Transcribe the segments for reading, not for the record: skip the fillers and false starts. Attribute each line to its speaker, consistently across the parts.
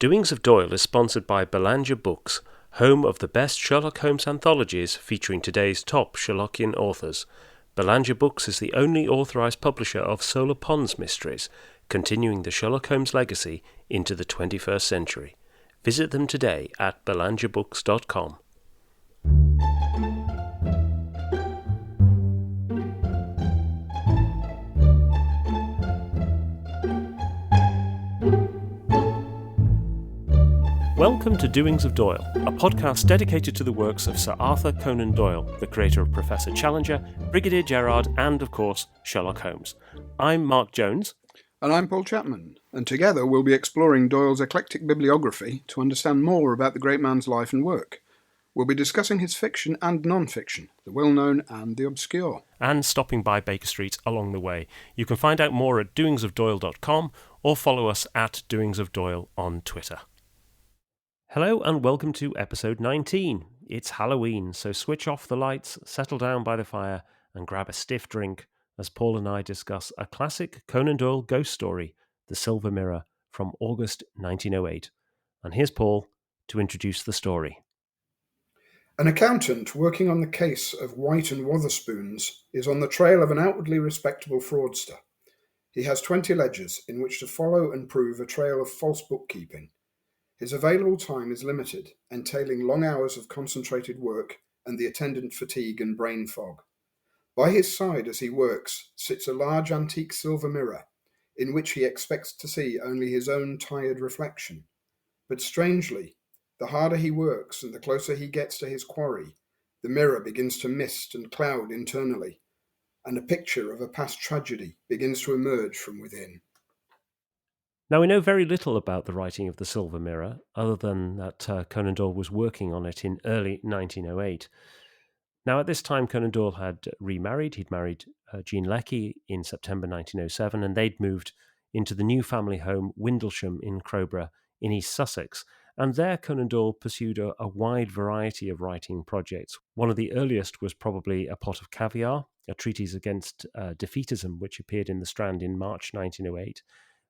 Speaker 1: Doings of Doyle is sponsored by Belanger Books, home of the best Sherlock Holmes anthologies featuring today's top Sherlockian authors. Belanger Books is the only authorised publisher of Solar Ponds mysteries, continuing the Sherlock Holmes legacy into the 21st century. Visit them today at belangerbooks.com. Welcome to Doings of Doyle, a podcast dedicated to the works of Sir Arthur Conan Doyle, the creator of Professor Challenger, Brigadier Gerard, and, of course, Sherlock Holmes. I'm Mark Jones.
Speaker 2: And I'm Paul Chapman, and together we'll be exploring Doyle's eclectic bibliography to understand more about the great man's life and work. We'll be discussing his fiction and non-fiction, the well-known and the obscure.
Speaker 1: And stopping by Baker Street along the way. You can find out more at doingsofdoyle.com or follow us at Doings of Doyle on Twitter. Hello and welcome to episode 19. It's Halloween, so switch off the lights, settle down by the fire, and grab a stiff drink as Paul and I discuss a classic Conan Doyle ghost story, The Silver Mirror, from August 1908. And here's Paul to introduce the story.
Speaker 2: An accountant working on the case of White and Wotherspoons is on the trail of an outwardly respectable fraudster. He has 20 ledgers in which to follow and prove a trail of false bookkeeping. His available time is limited, entailing long hours of concentrated work and the attendant fatigue and brain fog. By his side as he works sits a large antique silver mirror, in which he expects to see only his own tired reflection. But strangely, the harder he works and the closer he gets to his quarry, the mirror begins to mist and cloud internally, and a picture of a past tragedy begins to emerge from within.
Speaker 1: Now, we know very little about the writing of The Silver Mirror, other than that Conan Doyle was working on it in early 1908. Now, at this time, Conan Doyle had remarried. He'd married Jean Leckie in September 1907, and they'd moved into the new family home, Windlesham in Crowborough in East Sussex. And there, Conan Doyle pursued a wide variety of writing projects. One of the earliest was probably A Pot of Caviar, a treatise against defeatism, which appeared in the Strand in March 1908.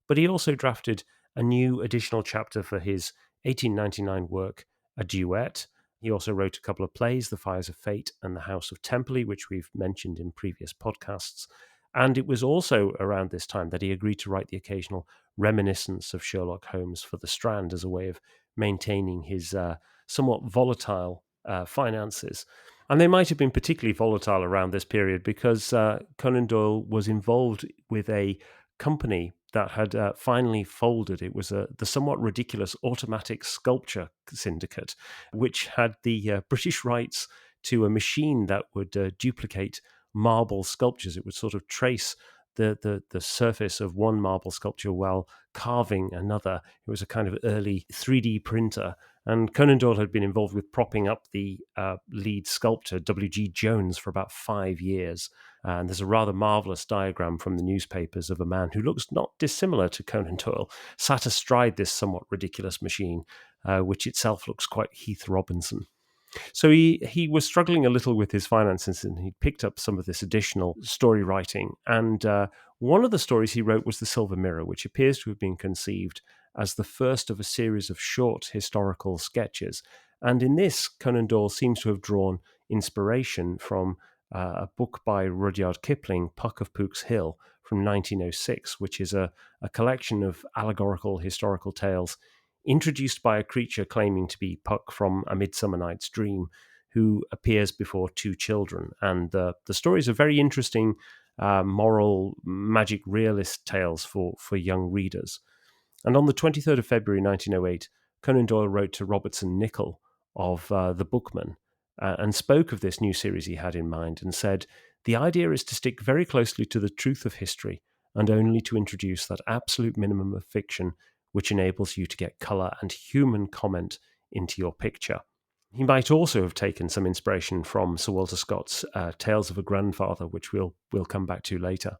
Speaker 1: But he also drafted a new additional chapter for his 1899 work, A Duet. He also wrote a couple of plays, The Fires of Fate and The House of Temperley, which we've mentioned in previous podcasts. And it was also around this time that he agreed to write the occasional reminiscence of Sherlock Holmes for the Strand as a way of maintaining his somewhat volatile finances. And they might have been particularly volatile around this period because Conan Doyle was involved with a company that had finally folded. It was the somewhat ridiculous Automatic Sculpture Syndicate, which had the British rights to a machine that would duplicate marble sculptures. It would sort of trace the surface of one marble sculpture while carving another. It was a kind of early 3D printer. And Conan Doyle had been involved with propping up the lead sculptor, W.G. Jones, for about 5 years. And there's a rather marvellous diagram from the newspapers of a man who looks not dissimilar to Conan Doyle, sat astride this somewhat ridiculous machine, which itself looks quite Heath Robinson. So he was struggling a little with his finances, and he picked up some of this additional story writing. And one of the stories he wrote was The Silver Mirror, which appears to have been conceived as the first of a series of short historical sketches. And in this, Conan Doyle seems to have drawn inspiration from a book by Rudyard Kipling, Puck of Pook's Hill, from 1906, which is a collection of allegorical historical tales introduced by a creature claiming to be Puck from A Midsummer Night's Dream, who appears before two children. And the stories are very interesting, moral, magic realist tales for young readers. And on the 23rd of February 1908, Conan Doyle wrote to Robertson Nicoll of The Bookman and spoke of this new series he had in mind and said, "The idea is to stick very closely to the truth of history and only to introduce that absolute minimum of fiction which enables you to get colour and human comment into your picture." He might also have taken some inspiration from Sir Walter Scott's Tales of a Grandfather, which we'll come back to later.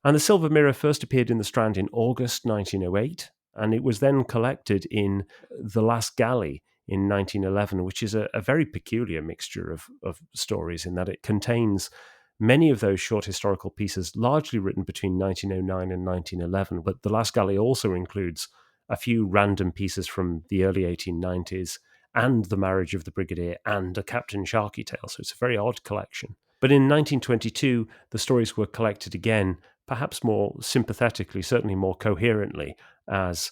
Speaker 1: And The Silver Mirror first appeared in the Strand in August 1908, and it was then collected in The Last Galley in 1911, which is a very peculiar mixture of stories in that it contains many of those short historical pieces largely written between 1909 and 1911, but The Last Galley also includes a few random pieces from the early 1890s, and The Marriage of the Brigadier, and a Captain Sharky tale. So it's a very odd collection. But in 1922, the stories were collected again, perhaps more sympathetically, certainly more coherently, as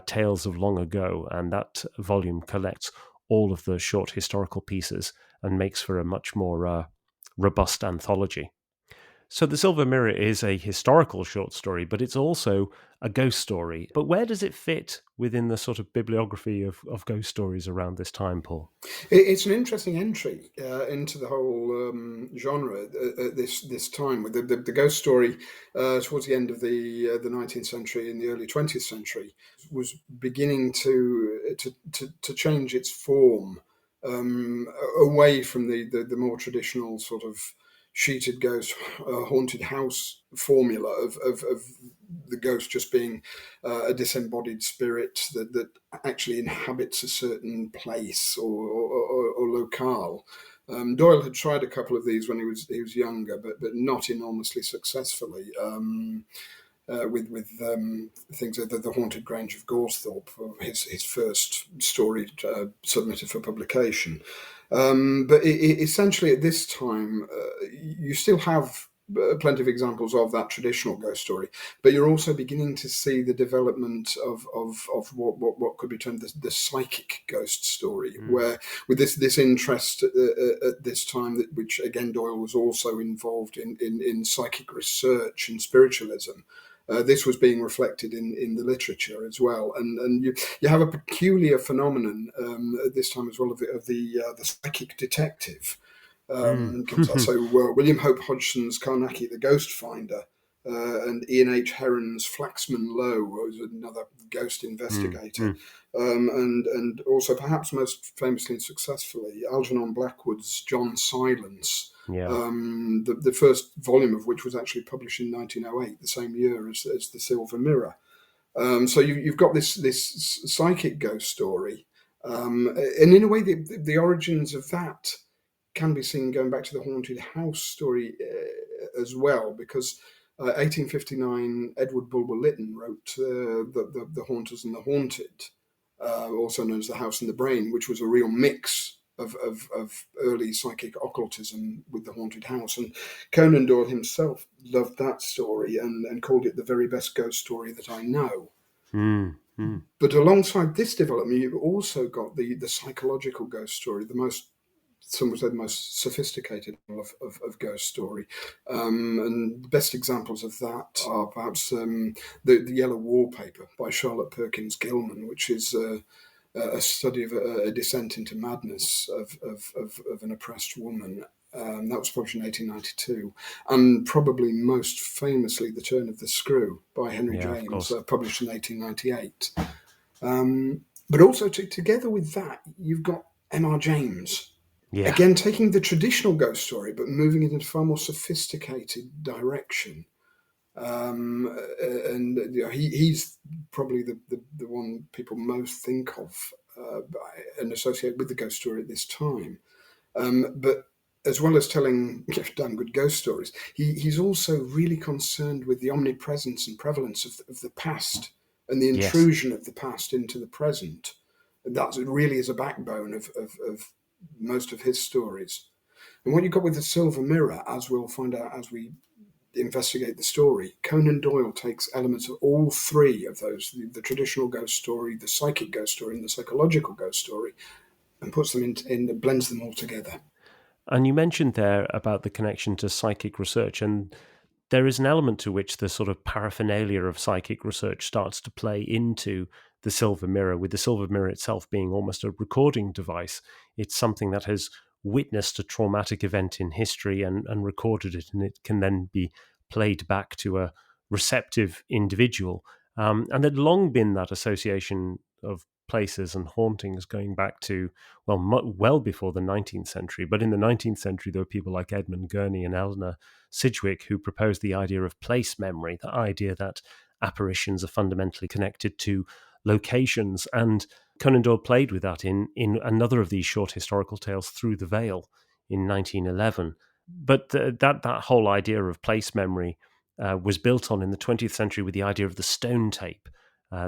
Speaker 1: Tales of Long Ago, and that volume collects all of the short historical pieces and makes for a much more robust anthology. So The Silver Mirror is a historical short story, but it's also a ghost story. But where does it fit within the sort of bibliography of ghost stories around this time, Paul?
Speaker 2: It's an interesting entry into the whole genre at this time, with the ghost story towards the end of the 19th century and the early 20th century was beginning to change its form away from the more traditional sort of sheeted ghost haunted house formula of the ghost just being a disembodied spirit that actually inhabits a certain place or locale. Doyle had tried a couple of these when he was younger, but not enormously successfully. With things like the Haunted Grange of Goresthorpe, his first story submitted for publication. But essentially, at this time, you still have plenty of examples of that traditional ghost story, but you're also beginning to see the development of what could be termed the psychic ghost story, where with this interest at this time, which again Doyle was also involved in psychic research and spiritualism. This was being reflected in the literature as well, and you have a peculiar phenomenon at this time as well of the psychic detective. So William Hope Hodgson's Carnacki, the Ghost Finder, and Ian H. Heron's Flaxman Lowe was another ghost investigator, and also perhaps most famously and successfully Algernon Blackwood's John Silence.
Speaker 1: Yeah.
Speaker 2: The first volume of which was actually published in 1908, the same year as The Silver Mirror. So you've got this psychic ghost story, and in a way, the origins of that can be seen going back to the haunted house story as well, because 1859, Edward Bulwer Lytton wrote the Haunters and the Haunted, also known as The House and the Brain, which was a real mix of early psychic occultism with the haunted house. And Conan Doyle himself loved that story and called it the very best ghost story that I know. But alongside this development, you've also got the psychological ghost story, some would say the most sophisticated of ghost story. And the best examples of that are perhaps the Yellow Wallpaper by Charlotte Perkins Gilman, which is a study of a descent into madness of an oppressed woman. That was published in 1892. And probably most famously, The Turn of the Screw by Henry James, published in 1898. But also together with that, you've got M.R. James. Yeah. Again, taking the traditional ghost story, but moving it into a far more sophisticated direction. And he's probably the one people most think of and associate with the ghost story at this time. But as well as telling damn good ghost stories, he's also really concerned with the omnipresence and prevalence of the past and the intrusion of the past into the present. And that really is a backbone of most of his stories. And what you've got with The Silver Mirror, as we'll find out as we investigate the story, Conan Doyle takes elements of all three of those, the traditional ghost story, the psychic ghost story, and the psychological ghost story, and puts them in blends them all together.
Speaker 1: And you mentioned there about the connection to psychic research, and there is an element to which the sort of paraphernalia of psychic research starts to play into the Silver Mirror, with the Silver Mirror itself being almost a recording device. It's something that has witnessed a traumatic event in history and recorded it, and it can then be played back to a receptive individual. And there'd long been that association of places and hauntings going back to, well before the 19th century. But in the 19th century, there were people like Edmund Gurney and Eleanor Sidgwick who proposed the idea of place memory, the idea that apparitions are fundamentally connected to locations. And Conan Doyle played with that in another of these short historical tales, Through the Veil, in 1911. But that whole idea of place memory was built on in the 20th century with the idea of the stone tape.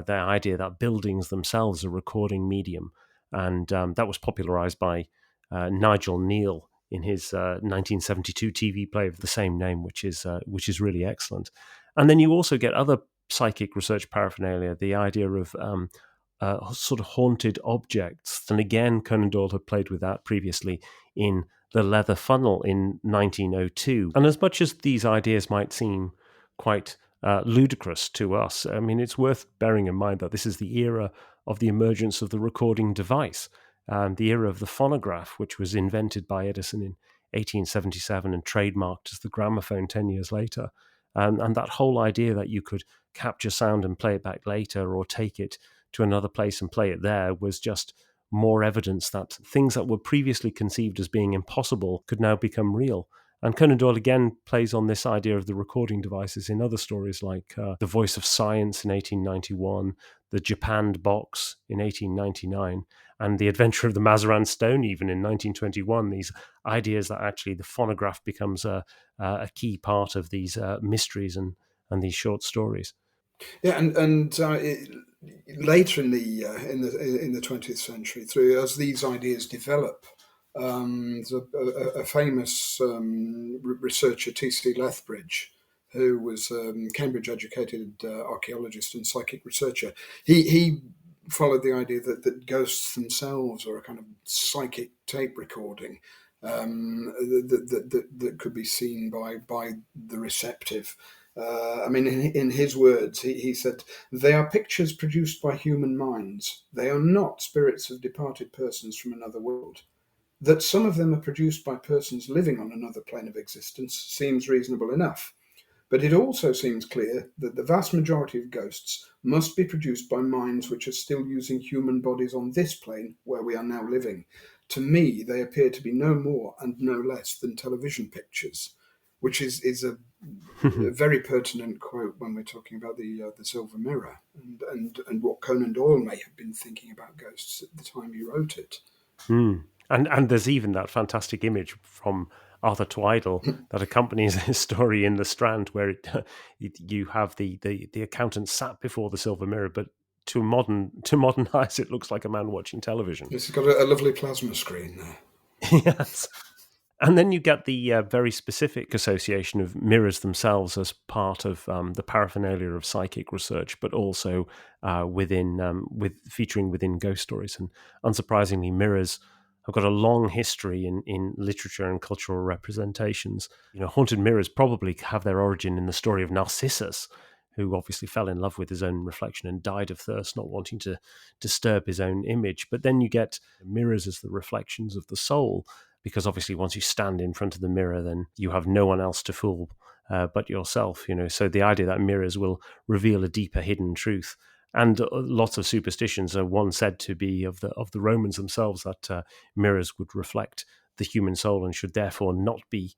Speaker 1: the idea that buildings themselves are recording medium. And that was popularized by Nigel Neal in his 1972 TV play of the same name, which is really excellent. And then you also get other psychic research paraphernalia, the idea of sort of haunted objects. And again, Conan Doyle had played with that previously in The Leather Funnel in 1902. And as much as these ideas might seem quite ludicrous to us, I mean, it's worth bearing in mind that this is the era of the emergence of the recording device, the era of the phonograph, which was invented by Edison in 1877 and trademarked as the gramophone 10 years later. And that whole idea that you could capture sound and play it back later, or take it to another place and play it there, was just more evidence that things that were previously conceived as being impossible could now become real. And Conan Doyle again plays on this idea of the recording devices in other stories like The Voice of Science in 1891, The Japanned Box in 1899, and The Adventure of the Mazarin Stone even in 1921. These ideas that actually the phonograph becomes a key part of these mysteries and these short stories.
Speaker 2: Yeah, and later in the 20th century, through as these ideas develop, there's a famous researcher, T.C. Lethbridge, who was Cambridge educated archaeologist and psychic researcher. He followed the idea that ghosts themselves are a kind of psychic tape recording that could be seen by the receptive. I mean, in his words, he said, "They are pictures produced by human minds. They are not spirits of departed persons from another world. That some of them are produced by persons living on another plane of existence seems reasonable enough. But it also seems clear that the vast majority of ghosts must be produced by minds which are still using human bodies on this plane where we are now living. To me, they appear to be no more and no less than television pictures," which is a very pertinent quote when we're talking about the Silver Mirror and what Conan Doyle may have been thinking about ghosts at the time he wrote it.
Speaker 1: Mm. And there's even that fantastic image from Arthur Twydle that accompanies his story in The Strand, where you have the accountant sat before the silver mirror, but to modern eyes, it looks like a man watching television.
Speaker 2: It's got a lovely plasma screen there.
Speaker 1: Yes. And then you get the very specific association of mirrors themselves as part of the paraphernalia of psychic research, but also featuring within ghost stories. And unsurprisingly, mirrors have got a long history in literature and cultural representations. You know, haunted mirrors probably have their origin in the story of Narcissus, who obviously fell in love with his own reflection and died of thirst, not wanting to disturb his own image. But then you get mirrors as the reflections of the soul, because obviously once you stand in front of the mirror, then you have no one else to fool but yourself. You know, so the idea that mirrors will reveal a deeper hidden truth. And lots of superstitions are one said to be of the Romans themselves, that mirrors would reflect the human soul and should therefore not be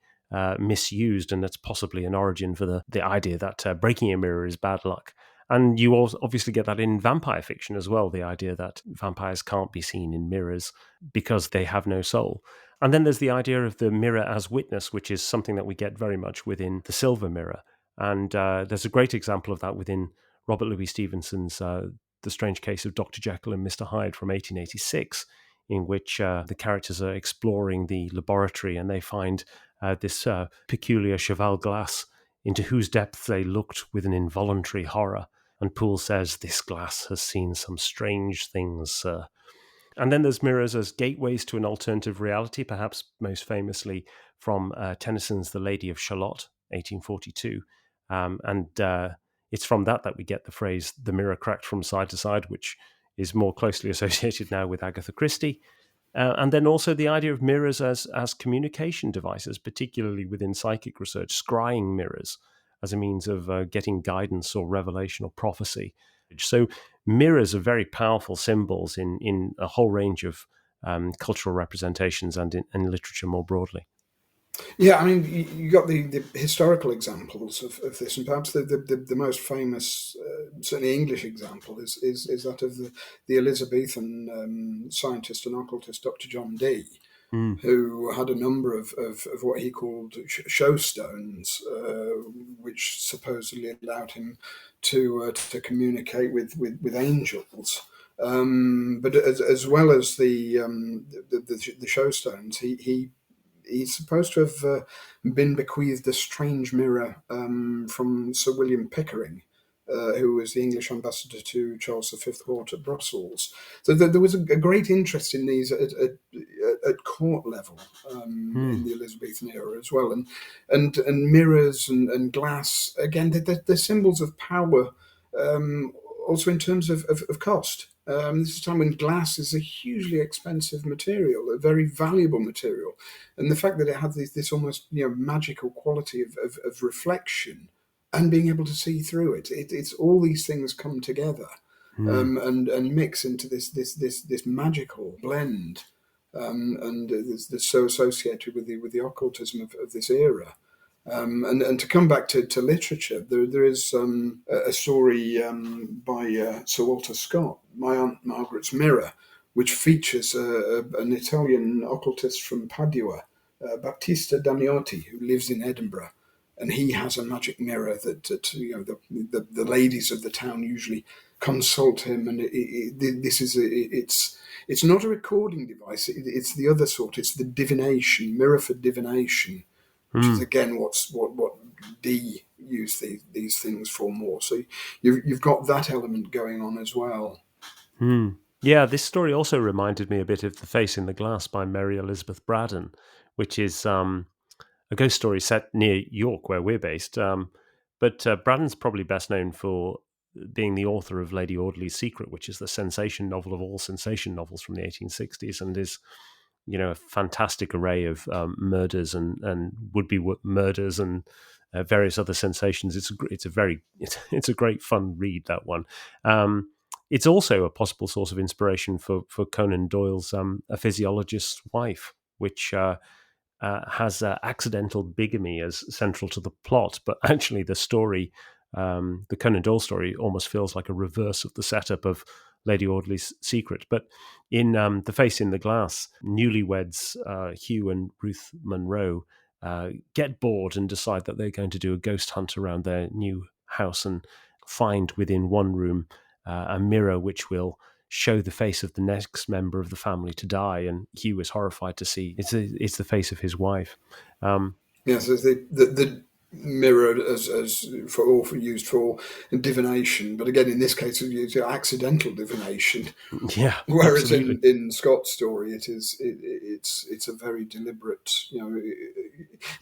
Speaker 1: misused, and that's possibly an origin for the idea that breaking a mirror is bad luck. And you also obviously get that in vampire fiction as well, the idea that vampires can't be seen in mirrors because they have no soul. And then there's the idea of the mirror as witness, which is something that we get very much within The Silver Mirror. And there's a great example of that within Robert Louis Stevenson's The Strange Case of Dr. Jekyll and Mr. Hyde from 1886, in which the characters are exploring the laboratory and they find this peculiar cheval glass into whose depths they looked with an involuntary horror. And Poole says, "This glass has seen some strange things, sir." And then there's mirrors as gateways to an alternative reality, perhaps most famously from Tennyson's The Lady of Shalott, 1842. And it's from that we get the phrase, "the mirror cracked from side to side," which is more closely associated now with Agatha Christie. And then also the idea of mirrors as communication devices, particularly within psychic research, scrying mirrors as a means of getting guidance or revelation or prophecy. So mirrors are very powerful symbols in a whole range of cultural representations and in literature more broadly.
Speaker 2: Yeah, I mean, you got the historical examples of this, and perhaps the most famous, certainly English example, is that of the Elizabethan scientist and occultist Dr. John Dee,
Speaker 1: Mm.
Speaker 2: who had a number of what he called show stones, which supposedly allowed him to communicate with angels. But as well as the showstones, he's supposed to have been bequeathed a strange mirror from Sir William Pickering, who was the English ambassador to Charles V court at Brussels. So there was a great interest in these at court level in
Speaker 1: Hmm.
Speaker 2: the Elizabethan era as well, and mirrors and glass again. They're symbols of power, um, also in terms of cost. This is a time when glass is a hugely expensive material, a very valuable material, and the fact that it had this almost magical quality of reflection and being able to see through it's all these things come together
Speaker 1: Hmm.
Speaker 2: and mix into this magical blend, and it's so associated with the occultism of this era. And to come back to literature, there is a story by Sir Walter Scott, My Aunt Margaret's Mirror, which features an Italian occultist from Padua, Battista Damiotti, who lives in Edinburgh. And he has a magic mirror that the ladies of the town usually consult him. And this is it's not a recording device. It's the other sort. It's the divination mirror for divination, which is
Speaker 1: Hmm.
Speaker 2: again what D use these things for more. So you've got that element going on as well.
Speaker 1: Hmm. Yeah, this story also reminded me a bit of The Face in the Glass by Mary Elizabeth Braddon, which is a ghost story set near York, where we're based. But Braddon's probably best known for being the author of Lady Audley's Secret, which is the sensation novel of all sensation novels from the 1860s, and is a fantastic array of murders and would-be murders and various other sensations. It's a great fun read, that one. It's also a possible source of inspiration for Conan Doyle's A Physiologist's Wife, which has accidental bigamy as central to the plot, but actually the story, the Conan Doyle story, almost feels like a reverse of the setup of Lady Audley's Secret. But in The Face in the Glass, newlyweds Hugh and Ruth Munro get bored and decide that they're going to do a ghost hunt around their new house and find within one room a mirror which will show the face of the next member of the family to die, and Hugh is horrified to see it's the face of his wife. Um,
Speaker 2: Yes, as the mirror as for used for divination, but again in this case it's used accidental divination.
Speaker 1: yeah,
Speaker 2: Whereas
Speaker 1: absolutely.
Speaker 2: in Scott's story, it's a very deliberate.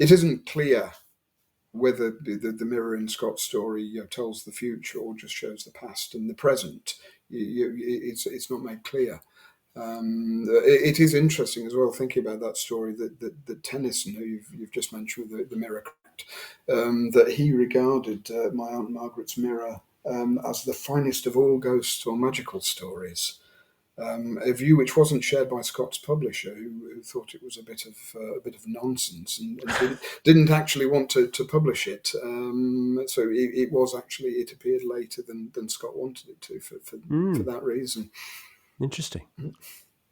Speaker 2: It isn't clear whether the mirror in Scott's story tells the future or just shows the past and the present. It's not made clear. It is interesting as well thinking about that story that Tennyson, who you've just mentioned with the mirror, that he regarded My Aunt Margaret's Mirror as the finest of all ghost or magical stories. A view which wasn't shared by Scott's publisher, who thought it was a bit of nonsense and didn't actually want to publish it. So it appeared later than Scott wanted it to for
Speaker 1: Mm,
Speaker 2: that reason.
Speaker 1: interesting.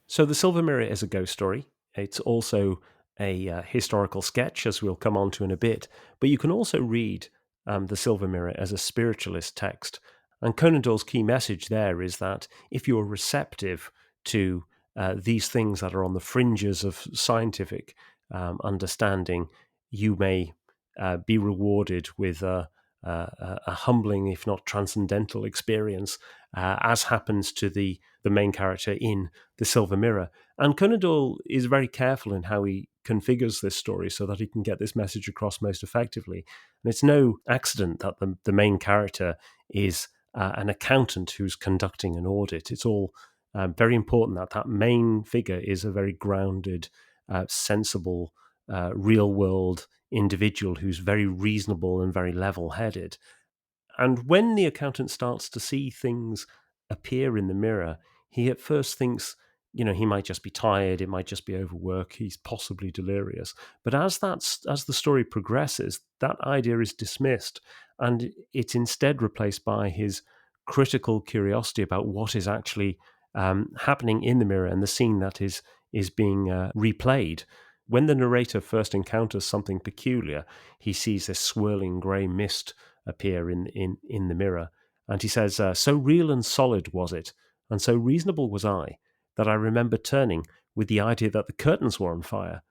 Speaker 1: So the Silver Mirror is a ghost story. It's also a historical sketch, as we'll come on to in a bit. But you can also read the Silver Mirror as a spiritualist text. And Conan Doyle's key message there is that if you're receptive to these things that are on the fringes of scientific understanding, you may be rewarded with a humbling, if not transcendental, experience, as happens to the main character in The Silver Mirror. And Conan Doyle is very careful in how he configures this story so that he can get this message across most effectively. And it's no accident that the main character is an accountant who's conducting an audit. It's all very important that that main figure is a very grounded, sensible, real world individual who's very reasonable and very level headed. And when the accountant starts to see things appear in the mirror, he at first thinks, he might just be tired, it might just be overwork, he's possibly delirious. But as the story progresses, that idea is dismissed, and it's instead replaced by his critical curiosity about what is actually happening in the mirror and the scene that is being replayed. When the narrator first encounters something peculiar, he sees this swirling grey mist appear in the mirror. And he says, so real and solid was it, and so reasonable was I, that I remember turning with the idea that the curtains were on fire.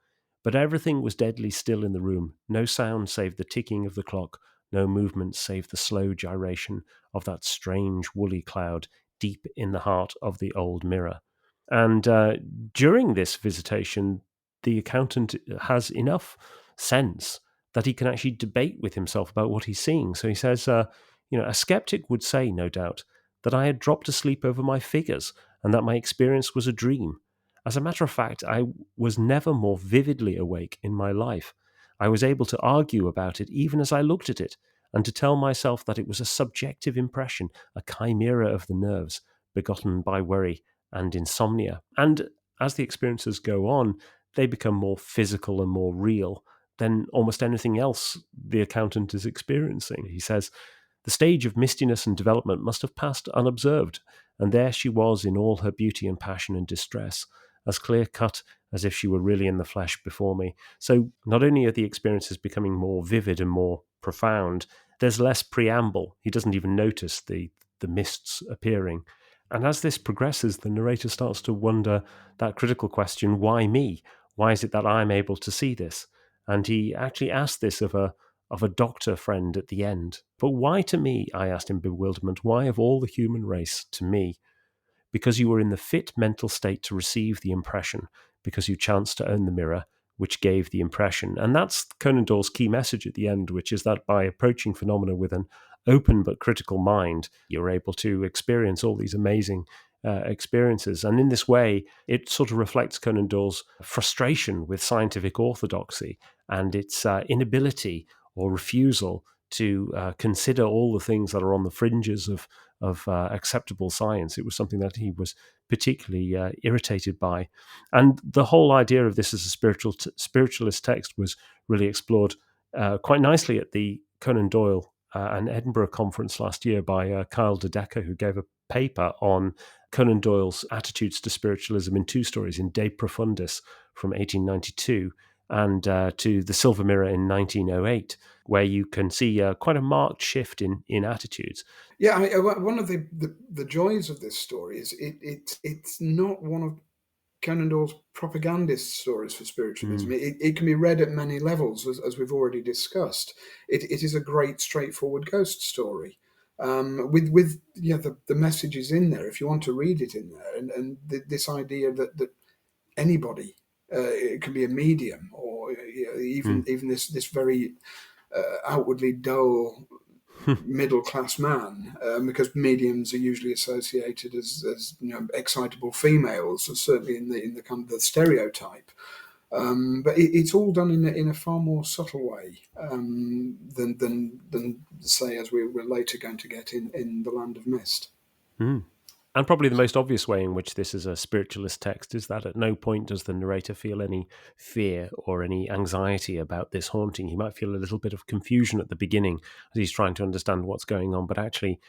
Speaker 1: But everything was deadly still in the room, no sound save the ticking of the clock, no movement save the slow gyration of that strange woolly cloud deep in the heart of the old mirror. And during this visitation, the accountant has enough sense that he can actually debate with himself about what he's seeing. So he says, a skeptic would say, no doubt, that I had dropped asleep over my figures and that my experience was a dream. As a matter of fact, I was never more vividly awake in my life. I was able to argue about it even as I looked at it, and to tell myself that it was a subjective impression, a chimera of the nerves, begotten by worry and insomnia. And as the experiences go on, they become more physical and more real than almost anything else the accountant is experiencing. He says, the stage of mistiness and development must have passed unobserved, and there she was in all her beauty and passion and distress, as clear cut as if she were really in the flesh before me. So not only are the experiences becoming more vivid and more profound, there's less preamble. He doesn't even notice the mists appearing. And as this progresses, the narrator starts to wonder that critical question, why me? Why is it that I'm able to see this? And he actually asked this of a doctor friend at the end. But why to me? I asked in bewilderment. Why of all the human race to me? Because you were in the fit mental state to receive the impression, because you chanced to own the mirror which gave the impression. And that's Conan Doyle's key message at the end, which is that by approaching phenomena with an open but critical mind, you're able to experience all these amazing experiences. And in this way, it sort of reflects Conan Doyle's frustration with scientific orthodoxy and its inability or refusal to consider all the things that are on the fringes of acceptable science. It was something that he was particularly irritated by. And the whole idea of this as a spiritualist text was really explored quite nicely at the Conan Doyle and Edinburgh conference last year by Kyle de Decker, who gave a paper on Conan Doyle's attitudes to spiritualism in two stories, in De Profundis from 1892 and to The Silver Mirror in 1908, where you can see quite a marked shift in attitudes.
Speaker 2: Yeah, I mean, one of the joys of this story is it's not one of Conan Doyle's propagandist stories for spiritualism.
Speaker 1: Mm.
Speaker 2: It can be read at many levels, as we've already discussed. It is a great, straightforward ghost story. With the messages in there, if you want to read it in there, and this idea that anybody it can be a medium, or even this very outwardly dull middle class man, because mediums are usually associated as excitable females, certainly in the kind of the stereotype. But it's all done in a far more subtle way than say, as we're later going to get in the Land of Mist.
Speaker 1: Mm. And probably the most obvious way in which this is a spiritualist text is that at no point does the narrator feel any fear or any anxiety about this haunting. He might feel a little bit of confusion at the beginning as he's trying to understand what's going on, but actually,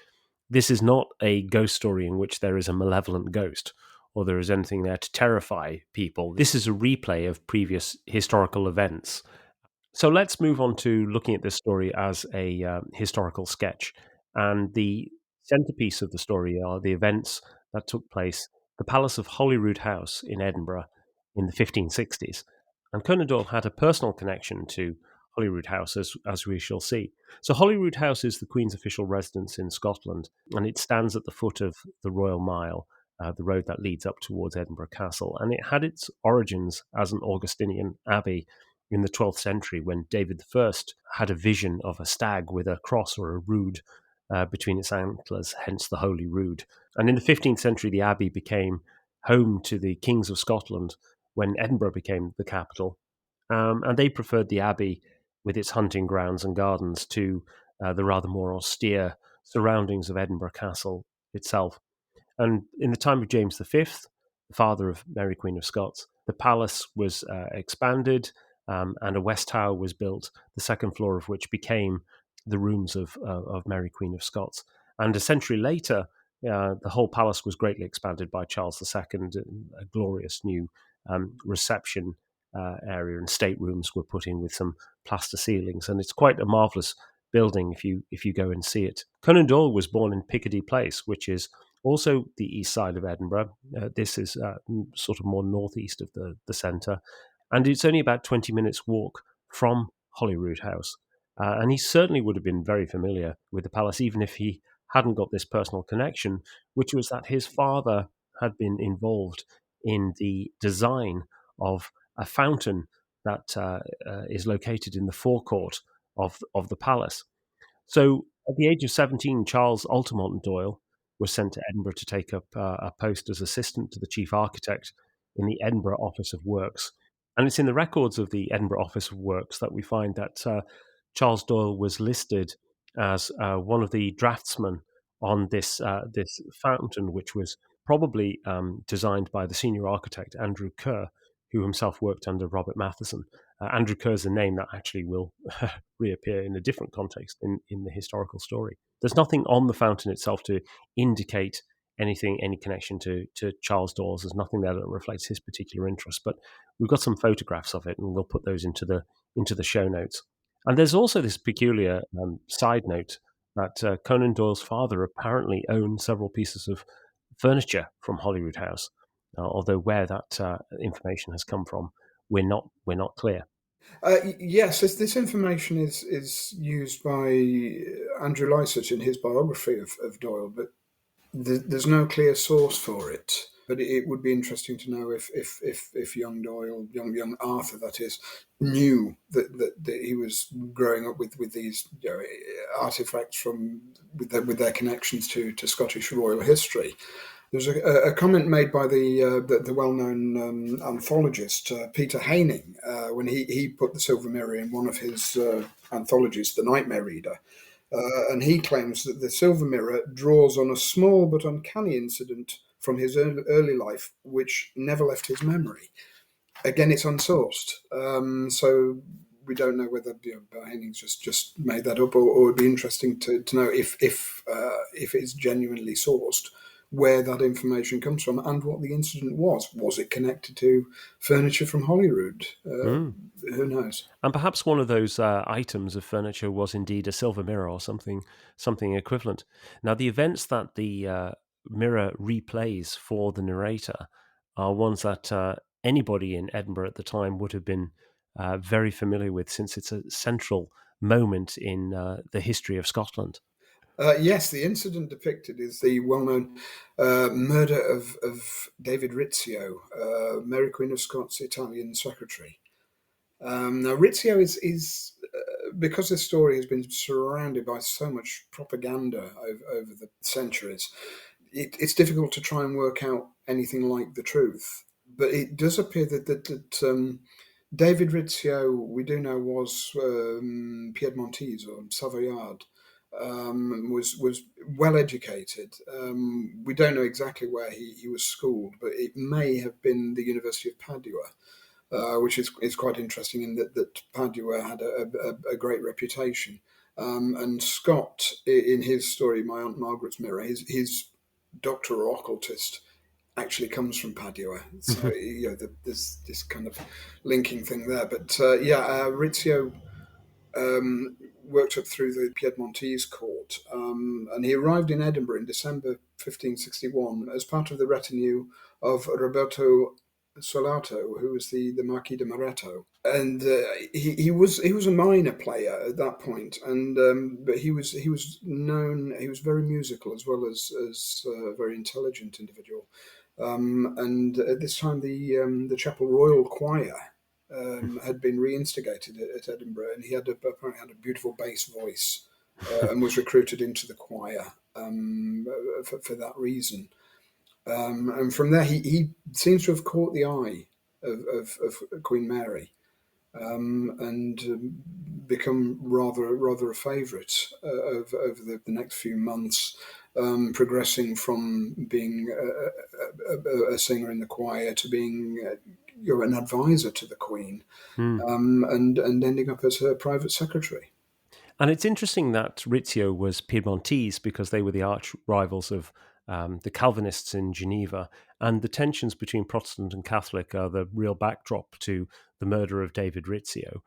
Speaker 1: this is not a ghost story in which there is a malevolent ghost or there is anything there to terrify people. This is a replay of previous historical events. So let's move on to looking at this story as a historical sketch. And the centerpiece of the story are the events that took place at the Palace of Holyrood House in Edinburgh in the 1560s. And Conan Doyle had a personal connection to Holyrood House, as we shall see. So Holyrood House is the Queen's official residence in Scotland, and it stands at the foot of the Royal Mile, the road that leads up towards Edinburgh Castle. And it had its origins as an Augustinian abbey in the 12th century when David I had a vision of a stag with a cross or a rood between its antlers, hence the Holy Rood. And in the 15th century, the abbey became home to the kings of Scotland when Edinburgh became the capital. And they preferred the abbey with its hunting grounds and gardens to the rather more austere surroundings of Edinburgh Castle itself. And in the time of James V, the father of Mary Queen of Scots, the palace was expanded and a west tower was built, the second floor of which became the rooms of Mary Queen of Scots. And a century later, the whole palace was greatly expanded by Charles II. A glorious new reception area and staterooms were put in with some plaster ceilings. And it's quite a marvellous building if you go and see it. Conan Doyle was born in Piccadilly Place, which is also the east side of Edinburgh. This is sort of more northeast of the centre, and it's only about 20 minutes walk from Holyrood House. And he certainly would have been very familiar with the palace, even if he hadn't got this personal connection, which was that his father had been involved in the design of a fountain that is located in the forecourt of the palace. So at the age of 17, Charles Altamont Doyle was sent to Edinburgh to take up a post as assistant to the chief architect in the Edinburgh Office of Works. And it's in the records of the Edinburgh Office of Works that we find that Charles Doyle was listed as one of the draftsmen on this fountain, which was probably designed by the senior architect Andrew Kerr, who himself worked under Robert Matheson. Andrew Kerr is a name that actually will reappear in a different context in the historical story. There's nothing on the fountain itself to indicate anything, any connection to Charles Dawes. There's nothing there that reflects his particular interest, but we've got some photographs of it, and we'll put those into the show notes. And there's also this peculiar side note that Conan Doyle's father apparently owned several pieces of furniture from Holyrood House, although where that information has come from, we're not clear.
Speaker 2: Yes, this information is used by Andrew Lycett in his biography of Doyle, but there's no clear source for it. But it would be interesting to know if young Doyle, young Arthur, that is, knew that he was growing up with these artifacts from with their connections to Scottish royal history. There's a comment made by the well-known anthologist Peter Haining when he put the Silver Mirror in one of his anthologies, The Nightmare Reader, and he claims that the Silver Mirror draws on a small but uncanny incident from his early life, which never left his memory. Again, it's unsourced, so we don't know whether Hennings just made that up, or it'd be interesting to know if it's genuinely sourced, where that information comes from, and what the incident was. Was it connected to furniture from Holyrood? Who knows?
Speaker 1: And perhaps one of those items of furniture was indeed a silver mirror or something equivalent. Now, the events that the mirror replays for the narrator are ones that anybody in Edinburgh at the time would have been very familiar with, since it's a central moment in the history of Scotland.
Speaker 2: Yes, the incident depicted is the well-known murder of David Rizzio, Mary Queen of Scots' Italian secretary. Now, Rizzio is because this story has been surrounded by so much propaganda over the centuries, it's difficult to try and work out anything like the truth. But it does appear that David Rizzio, we do know, was Piedmontese or Savoyard. Was well educated. We don't know exactly where he was schooled, but it may have been the University of Padua, which is quite interesting in that Padua had a great reputation. And Scott, in his story, My Aunt Margaret's Mirror, his doctor or occultist actually comes from Padua. So there's this kind of linking thing there. But Rizzio worked up through the Piedmontese court, and he arrived in Edinburgh in December 1561 as part of the retinue of Roberto Solato, who was the Marquis de Moreto, and he was a minor player at that point, and but he was known. He was very musical as well as a very intelligent individual, and at this time the Chapel Royal Choir had been reinstigated at Edinburgh, and he apparently had a beautiful bass voice, and was recruited into the choir for that reason. And from there, he seems to have caught the eye of Queen Mary, and become rather a favourite over the next few months, progressing from being a singer in the choir to being an advisor to the Queen, and ending up as her private secretary.
Speaker 1: And it's interesting that Rizzio was Piedmontese because they were the arch rivals of the Calvinists in Geneva, and the tensions between Protestant and Catholic are the real backdrop to the murder of David Rizzio.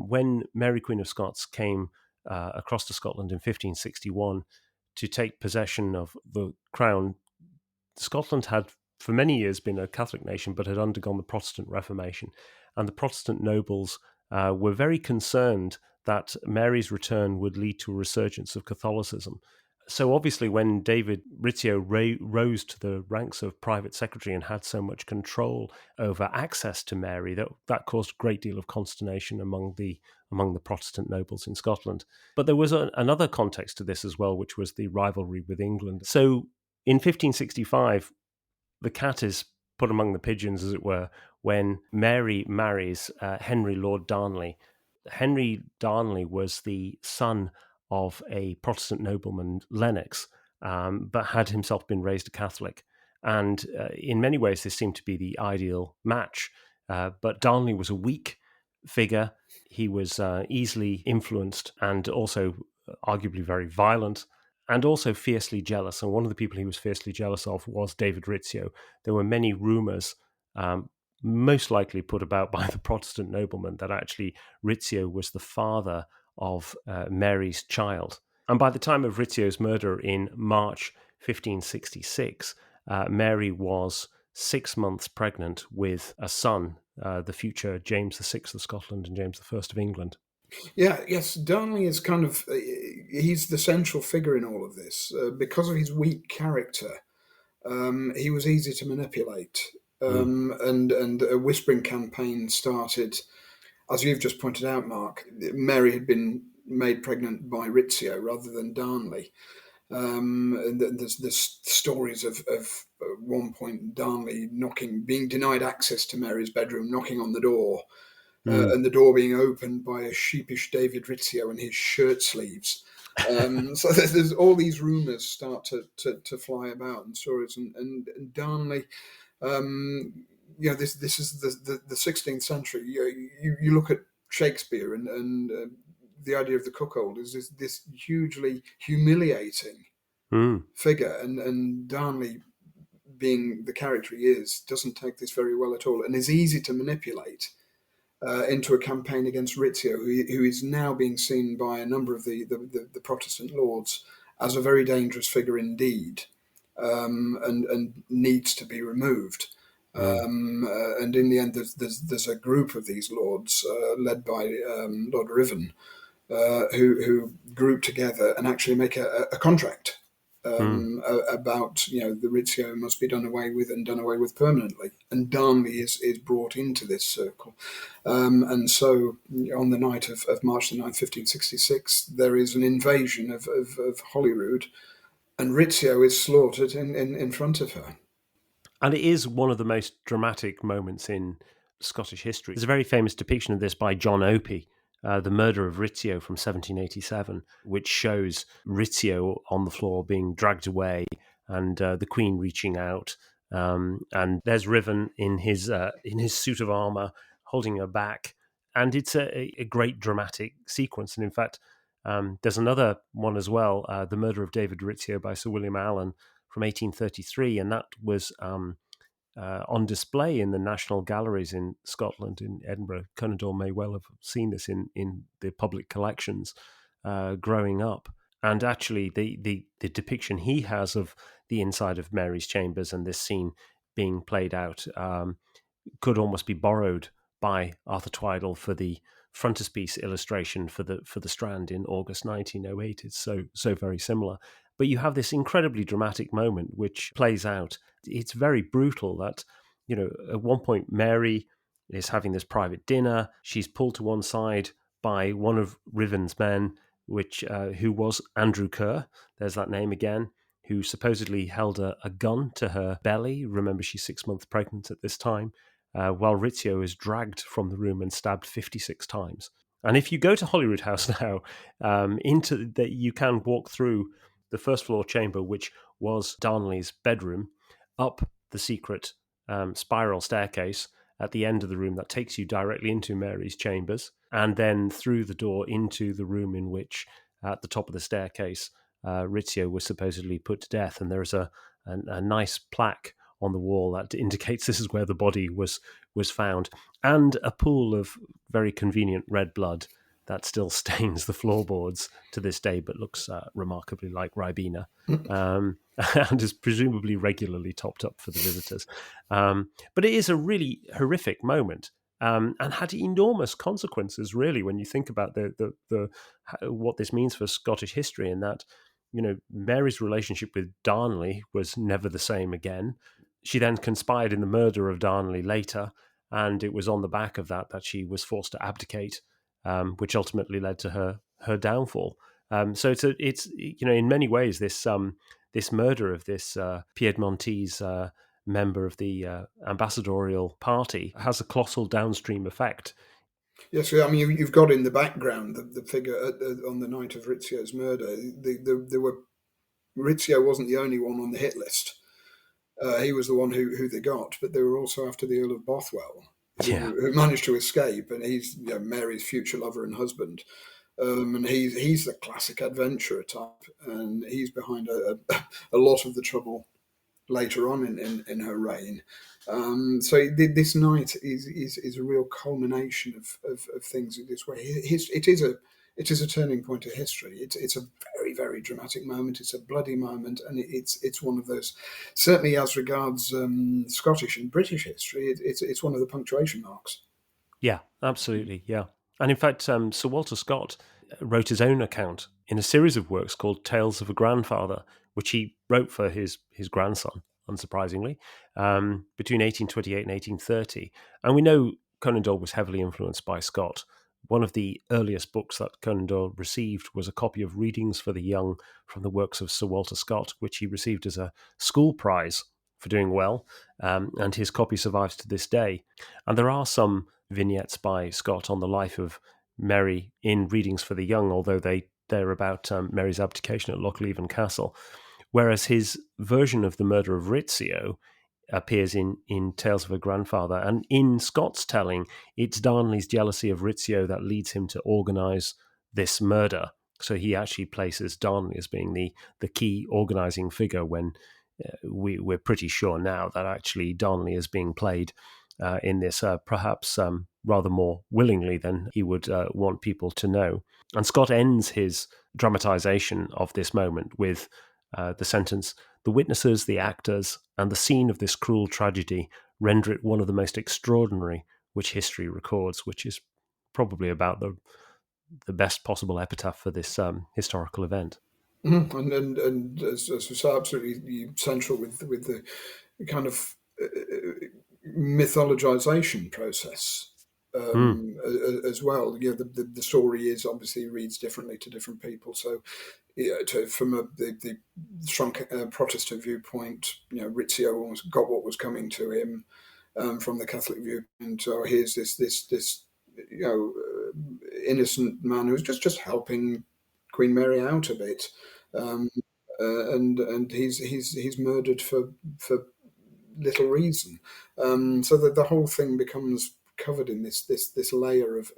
Speaker 1: When Mary Queen of Scots came across to Scotland in 1561 to take possession of the crown. Scotland had for many years been a Catholic nation, but had undergone the Protestant Reformation. And the Protestant nobles were very concerned that Mary's return would lead to a resurgence of Catholicism. So obviously, when David Rizzio rose to the ranks of private secretary and had so much control over access to Mary, that caused a great deal of consternation among the Protestant nobles in Scotland. But there was another context to this as well, which was the rivalry with England. So in 1565, the cat is put among the pigeons, as it were, when Mary marries Henry Lord Darnley. Henry Darnley was the son of a Protestant nobleman, Lennox, but had himself been raised a Catholic. And in many ways, this seemed to be the ideal match. But Darnley was a weak figure. He was easily influenced and also arguably very violent, and also fiercely jealous. And one of the people he was fiercely jealous of was David Rizzio. There were many rumours, most likely put about by the Protestant nobleman, that actually Rizzio was the father of Mary's child. And by the time of Rizzio's murder in March 1566, Mary was 6 months pregnant with a son, the future James VI of Scotland and James I of England.
Speaker 2: Yeah, yes, Darnley is kind of, he's the central figure in all of this. Because of his weak character, he was easy to manipulate. And a whispering campaign started, as you've just pointed out, Mark. Mary had been made pregnant by Rizzio rather than Darnley. And there's stories of at one point Darnley being denied access to Mary's bedroom, knocking on the door, and the door being opened by a sheepish David Rizzio in his shirt sleeves. So there's all these rumours start to fly about and stories, and Darnley. This is the 16th century. You look at Shakespeare and the idea of the cuckold is this hugely humiliating figure, and Darnley, being the character he is, doesn't take this very well at all, and is easy to manipulate into a campaign against Rizzio, who is now being seen by a number of the Protestant lords as a very dangerous figure indeed, and needs to be removed. And in the end, there's a group of these lords led by Lord Riven, who group together and actually make a contract about the Rizzio must be done away with, and done away with permanently. And Darnley is brought into this circle. And so on the night of March the 9th, 1566, there is an invasion of Holyrood, and Rizzio is slaughtered in front of her.
Speaker 1: And it is one of the most dramatic moments in Scottish history. There's a very famous depiction of this by John Opie, The Murder of Rizzio from 1787, which shows Rizzio on the floor being dragged away and the Queen reaching out. And there's Riven in his suit of armour holding her back. And it's a great dramatic sequence. And in fact, there's another one as well, The Murder of David Rizzio by Sir William Allen from 1833, and that was on display in the National Galleries in Scotland, in Edinburgh. Conan Doyle may well have seen this in the public collections growing up. And actually, the depiction he has of the inside of Mary's chambers and this scene being played out could almost be borrowed by Arthur Twydale for the frontispiece illustration for the Strand in August 1908. It's so very similar. But you have this incredibly dramatic moment which plays out. It's very brutal that, at one point Mary is having this private dinner. She's pulled to one side by one of Riven's men, who was Andrew Kerr. There's that name again, who supposedly held a gun to her belly. Remember, she's 6 months pregnant at this time, while Rizzio is dragged from the room and stabbed 56 times. And if you go to Holyrood House now, you can walk through the first floor chamber, which was Darnley's bedroom, up the secret spiral staircase at the end of the room that takes you directly into Mary's chambers, and then through the door into the room in which, at the top of the staircase, Rizzio was supposedly put to death. And there's a nice plaque on the wall that indicates this is where the body was found, and a pool of very convenient red blood that still stains the floorboards to this day, but looks remarkably like Ribena, and is presumably regularly topped up for the visitors. But it is a really horrific moment. And had enormous consequences, really, when you think about the what this means for Scottish history, and that Mary's relationship with Darnley was never the same again. She then conspired in the murder of Darnley later, and it was on the back of that that she was forced to abdicate, which ultimately led to her downfall. So it's in many ways this murder of this Piedmontese member of the ambassadorial party has a colossal downstream effect.
Speaker 2: Yes, I mean you've got in the background the figure on the night of Rizzio's murder. There were Rizzio wasn't the only one on the hit list. He was the one who they got, but they were also after the Earl of Bothwell,
Speaker 1: Yeah,
Speaker 2: who managed to escape, and he's Mary's future lover and husband. And he's the classic adventurer type, and he's behind a lot of the trouble later on in her reign. So this night is a real culmination of things in this way. It is a turning point of history. It's a very, very dramatic moment. It's a bloody moment, and it's one of those. Certainly, as regards Scottish and British history, it's one of the punctuation marks.
Speaker 1: yeah, absolutely, yeah. And in fact, Sir Walter Scott wrote his own account in a series of works called Tales of a Grandfather, which he wrote for his grandson, unsurprisingly, between 1828 and 1830. And we know Conan Doyle was heavily influenced by Scott. One of the earliest books that Conan Doyle received was a copy of Readings for the Young from the works of Sir Walter Scott, which he received as a school prize for doing well, and his copy survives to this day. And there are some vignettes by Scott on the life of Mary in Readings for the Young, although they're about Mary's abdication at Lochleven Castle, whereas his version of the murder of Rizzio appears in Tales of a Grandfather. And in Scott's telling, it's Darnley's jealousy of Rizzio that leads him to organise this murder. So he actually places Darnley as being the key organising figure when we're pretty sure now that actually Darnley is being played in this, perhaps rather more willingly than he would want people to know. And Scott ends his dramatization of this moment with the sentence: "The witnesses, the actors, and the scene of this cruel tragedy render it one of the most extraordinary which history records," which is probably about the best possible epitaph for this historical event.
Speaker 2: And as we say, absolutely central with the kind of mythologization process
Speaker 1: Mm,
Speaker 2: as well. The story is obviously reads differently to different people. So, from the strong Protestant viewpoint, Rizzio almost got what was coming to him. From the Catholic viewpoint, so here's this innocent man who's just helping Queen Mary out a bit, um, and he's murdered for little reason. So that the whole thing becomes covered in this layer of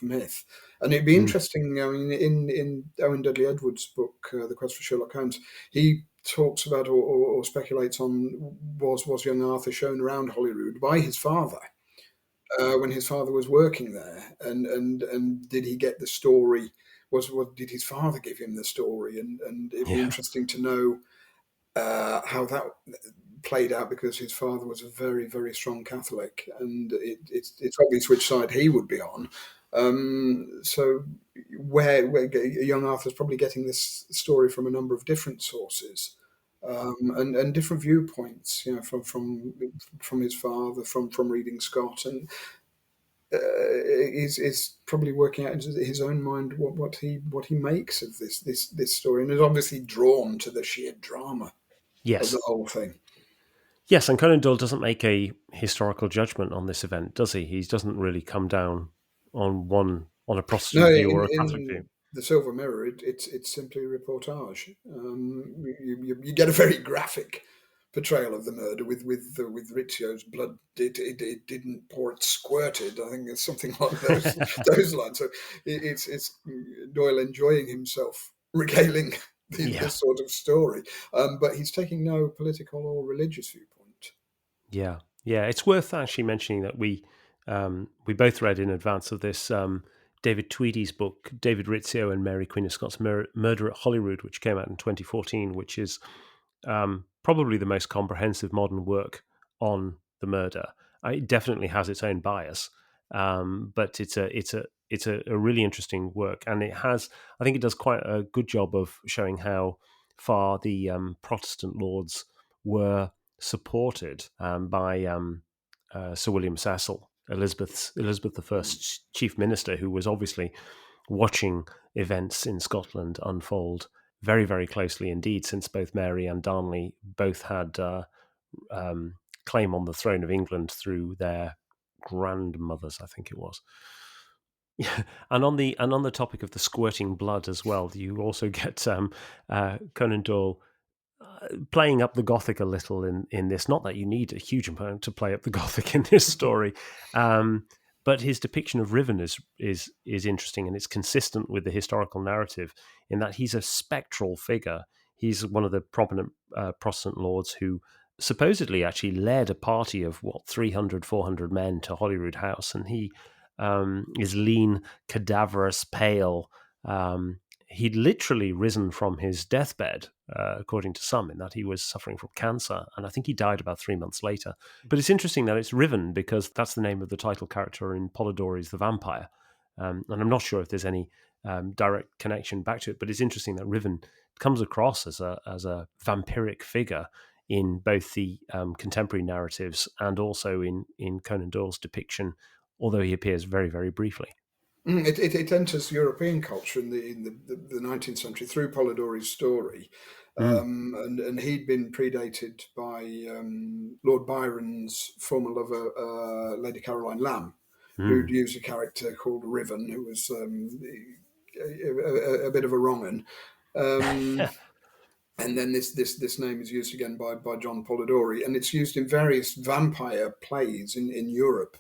Speaker 2: myth. And it'd be
Speaker 1: mm,
Speaker 2: interesting, in Owen Dudley Edwards' book, The Quest for Sherlock Holmes, he talks about or speculates on was young Arthur shown around Holyrood by his father when his father was working there, and did he get the story? What did his father give him the story? And it'd be
Speaker 1: yeah.
Speaker 2: interesting to know how that played out because his father was a very, very strong Catholic, and it's obvious which side he would be on. So where young Arthur's probably getting this story from a number of different sources. And different viewpoints, from his father, from reading Scott, and is probably working out in his own mind what he makes of this story, and is obviously drawn to the sheer drama of
Speaker 1: Yes.
Speaker 2: the whole thing.
Speaker 1: Yes, and Conan Doyle doesn't make a historical judgment on this event, does he? He doesn't really come down on a
Speaker 2: No,
Speaker 1: Protestant view or
Speaker 2: in
Speaker 1: a Catholic view.
Speaker 2: the Silver Mirror, it's simply reportage. You get a very graphic portrayal of the murder with Rizzio's blood. It didn't pour; it squirted. I think it's something along those
Speaker 1: Yeah.
Speaker 2: those lines. So it's Doyle enjoying himself regaling
Speaker 1: Yeah.
Speaker 2: this sort of story, but he's taking no political or religious viewpoint.
Speaker 1: Yeah. Yeah. It's worth actually mentioning that we both read in advance of this David Tweedy's book, David Rizzio and Mary Queen of Scots Murder at Holyrood, which came out in 2014, which is probably the most comprehensive modern work on the murder. It definitely has its own bias, but it's a really interesting work, and I think it does quite a good job of showing how far the Protestant lords were supported by Sir William Cecil, Elizabeth I's chief minister, who was obviously watching events in Scotland unfold very, very closely indeed, since both Mary and Darnley both had claim on the throne of England through their grandmothers, I think it was. Yeah, and on the topic of the squirting blood as well, you also get Conan Doyle playing up the Gothic a little in this. Not that you need a huge amount to play up the Gothic in this story, but his depiction of Riven is interesting, and it's consistent with the historical narrative in that he's a spectral figure. He's one of the prominent Protestant lords who supposedly actually led a party of 300, 400 men to Holyrood House, and he is lean, cadaverous, pale. He'd literally risen from his deathbed, according to some, in that he was suffering from cancer, and I think he died about 3 months later. But it's interesting that it's Riven, because that's the name of the title character in Polidori's The Vampire, and I'm not sure if there's any direct connection back to it, but it's interesting that Riven comes across as a vampiric figure in both the contemporary narratives and also in Conan Doyle's depiction, although he appears very, very briefly.
Speaker 2: It enters European culture in the 19th century through Polidori's story, and he'd been predated by Lord Byron's former lover, Lady Caroline Lamb, who'd used a character called Riven, who was a bit of a wrong 'un. And then this name is used again by John Polidori, and it's used in various vampire plays in Europe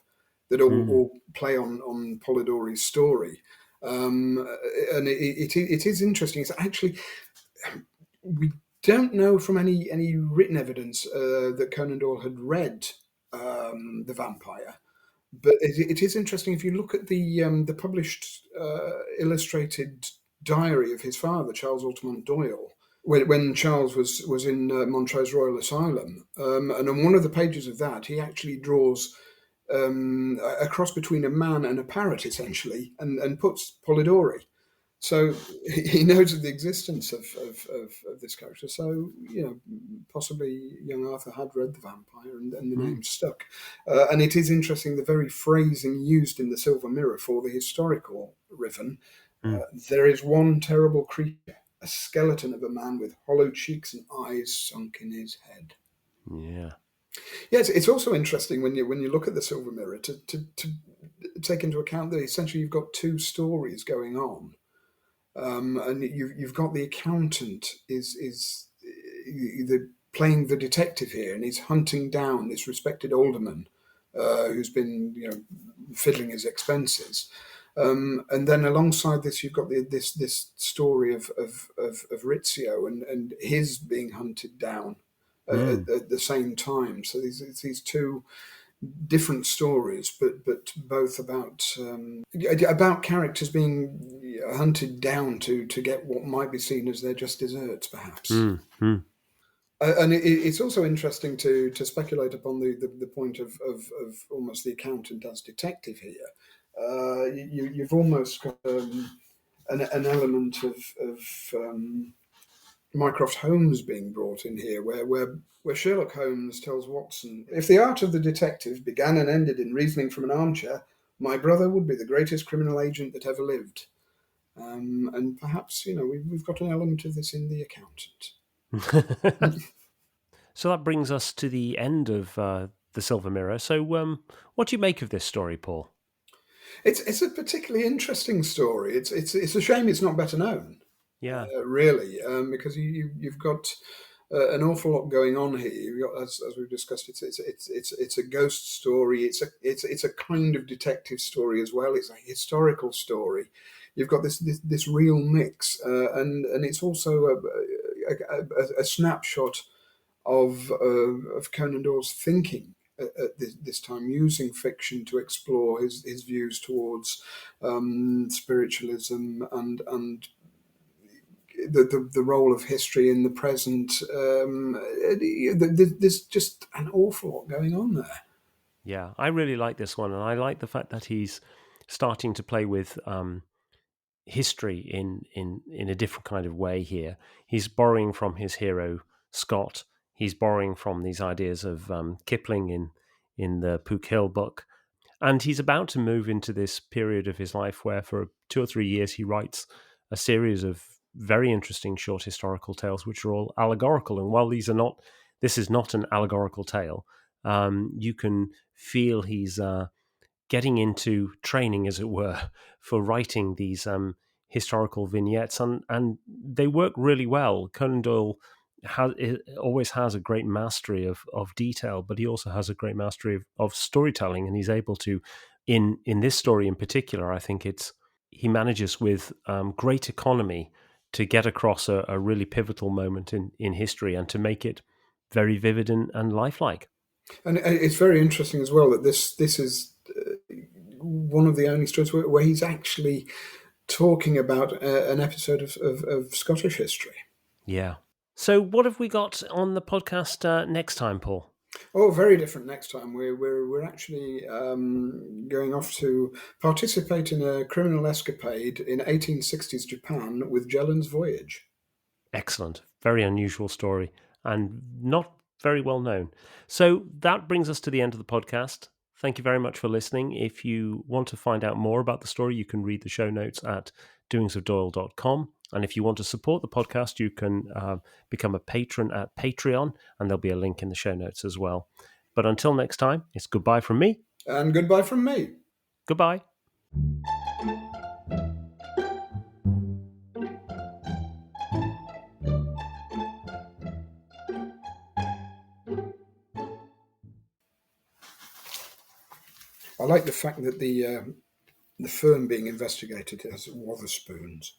Speaker 2: that all play on Polidori's story. And it is interesting. It's actually, we don't know from any written evidence that Conan Doyle had read The Vampire, but it is interesting if you look at the published illustrated diary of his father, Charles Altamont Doyle, when Charles was in Montrose Royal Asylum, and on one of the pages of that, he actually draws a cross between a man and a parrot, essentially, and puts Polidori. So he knows of the existence of this character. So, possibly young Arthur had read The Vampire, and the name stuck. And it is interesting, the very phrasing used in the Silver Mirror for the historical Riven. There is one terrible creature, a skeleton of a man with hollow cheeks and eyes sunk in his head.
Speaker 1: Yeah.
Speaker 2: Yes, it's also interesting when you look at the Silver Mirror to take into account that essentially you've got two stories going on, and you've got the accountant is playing the detective here, and he's hunting down this respected alderman who's been fiddling his expenses. And then alongside this, you've got this story of Rizzio and his being hunted down at the same time. So these two different stories, but both about characters being hunted down to get what might be seen as their just desserts, perhaps. And it's also interesting to speculate upon the point of almost the accountant as detective here. You've almost got an element of Mycroft Holmes being brought in here, where Sherlock Holmes tells Watson, if the art of the detective began and ended in reasoning from an armchair, my brother would be the greatest criminal agent that ever lived. And perhaps, we've got an element of this in the accountant.
Speaker 1: So that brings us to the end of the Silver Mirror. So what do you make of this story, Paul?
Speaker 2: It's a particularly interesting story. It's a shame it's not better known.
Speaker 1: Yeah,
Speaker 2: really, because you've got an awful lot going on here. You've got, as we've discussed, it's a ghost story. It's a kind of detective story as well. It's a historical story. You've got this real mix, and it's also a snapshot of Conan Doyle's thinking at this time, using fiction to explore his views towards spiritualism and the role of history in the present. There's just an awful lot going on there.
Speaker 1: Yeah, I really like this one, and I like the fact that he's starting to play with history in a different kind of way here. He's borrowing from his hero Scott. He's borrowing from these ideas of Kipling in the Pook Hill book, and he's about to move into this period of his life where, for 2 or 3 years, he writes a series of very interesting short historical tales, which are all allegorical. And while this is not an allegorical tale. You can feel he's getting into training, as it were, for writing these historical vignettes, and they work really well. Conan Doyle always has a great mastery of detail, but he also has a great mastery of storytelling, and he's able to, in this story in particular, I think he manages with great economy to get across a really pivotal moment in history and to make it very vivid and lifelike.
Speaker 2: And it's very interesting as well that this is one of the only stories where he's actually talking about an episode of Scottish history.
Speaker 1: Yeah. So, what have we got on the podcast next time, Paul?
Speaker 2: Oh, very different next time. We're actually going off to participate in a criminal escapade in 1860s Japan with Jellin's Voyage.
Speaker 1: Excellent. Very unusual story and not very well known. So, that brings us to the end of the podcast. Thank you very much for listening. If you want to find out more about the story, you can read the show notes at doingsofdoyle.com. And if you want to support the podcast, you can become a patron at Patreon, and there'll be a link in the show notes as well. But until next time, it's goodbye from me.
Speaker 2: And goodbye from me.
Speaker 1: Goodbye.
Speaker 2: I like the fact that the firm being investigated has Wotherspoons.